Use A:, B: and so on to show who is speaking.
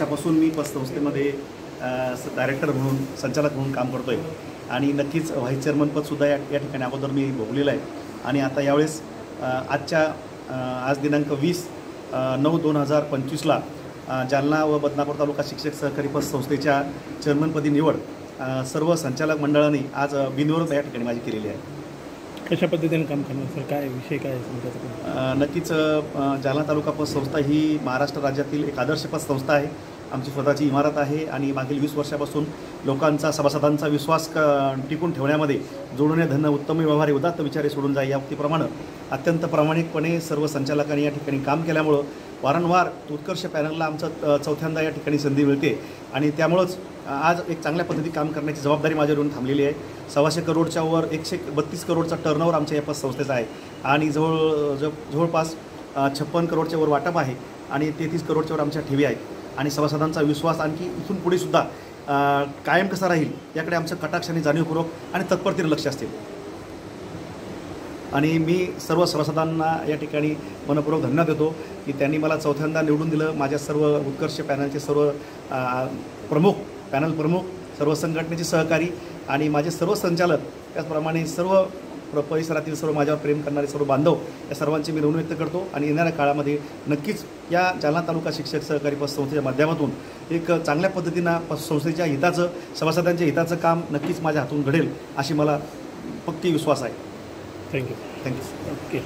A: वर्षापासून मी पतसंस्थेमध्ये डायरेक्टर म्हणून संचालक म्हणून काम करतो आहे आणि नक्कीच व्हाईस चेअरमनपदसुद्धा या ठिकाणी अगोदर मी भोगलेलं आहे आणि आता यावेळेस आज दिनांक 20/9/2025ला जालना व बदनापूर तालुका शिक्षक सहकारी पतसंस्थेच्या चेअरमनपदी निवड सर्व संचालक मंडळाने आज बिनविरोध या ठिकाणी माझी केलेली आहे.
B: कशा पद्धतीने काम करणार सर, काय विषय काय आहे?
A: नक्कीच जालना तालुका पतसंस्था ही महाराष्ट्र राज्यातील एक आदर्श पतसंस्था आहे. आमची स्वतःची इमारत आहे आणि मागील 20 वर्षापासून लोकांचा सभासदांचा विश्वास टिकून ठेवण्यामध्ये जोडणे धन उत्तम व्यवहार उदात्त विचारे सोडून जाई या उक्तीप्रमाणे अत्यंत प्रामाणिकपणे सर्व संचालकांनी या ठिकाणी काम केल्यामुळं वारंवार उत्कर्ष पॅनलला आमचं चौथ्यांदा या ठिकाणी संधी मिळते आणि त्यामुळंच आज एक चांगल्या पद्धती काम करण्याची जबाबदारी माझ्यावरून थांबलेली आहे. 125 करोडच्या वर 132 करोडचा टर्नओव्हर आमच्या या पतसंस्थेचा आहे आणि जवळपास 56 करोडच्या वर वाटप आहे आणि 33 करोडच्या वर आमच्या ठेवी आहेत आणि सभासदांचा विश्वास आणखी इथून पुढे सुद्धा कायम कसा राहील याकडे आमचं कटाक्षाने जाणीवपूर्वक आणि तत्परतेने लक्ष असते आणि मी सर्व सभासदांना या ठिकाणी मनपूर्वक धन्यवाद देतो की त्यांनी मला चौथ्यांदा निवडून दिलं. माझ्या सर्व उत्कर्ष पॅनलचे सर्व पॅनल प्रमुख, सर्व संघटनेचे सहकारी आणि माझे सर्व संचालक, त्याचप्रमाणे सर्व परिसरातील सर्व माझ्यावर प्रेम करणारे सर्व बांधव या सर्वांचे मी ऋण व्यक्त करतो आणि येणाऱ्या काळामध्ये नक्कीच या जालना तालुका शिक्षक सहकारी पतसंस्थेच्या माध्यमातून एक चांगल्या पद्धतीनं पतसंस्थेच्या हिताचं, सभासदांच्या हिताचं काम नक्कीच माझ्या हातून घडेल अशी मला पक्की विश्वास आहे.
B: थँक्यू.
A: ओके.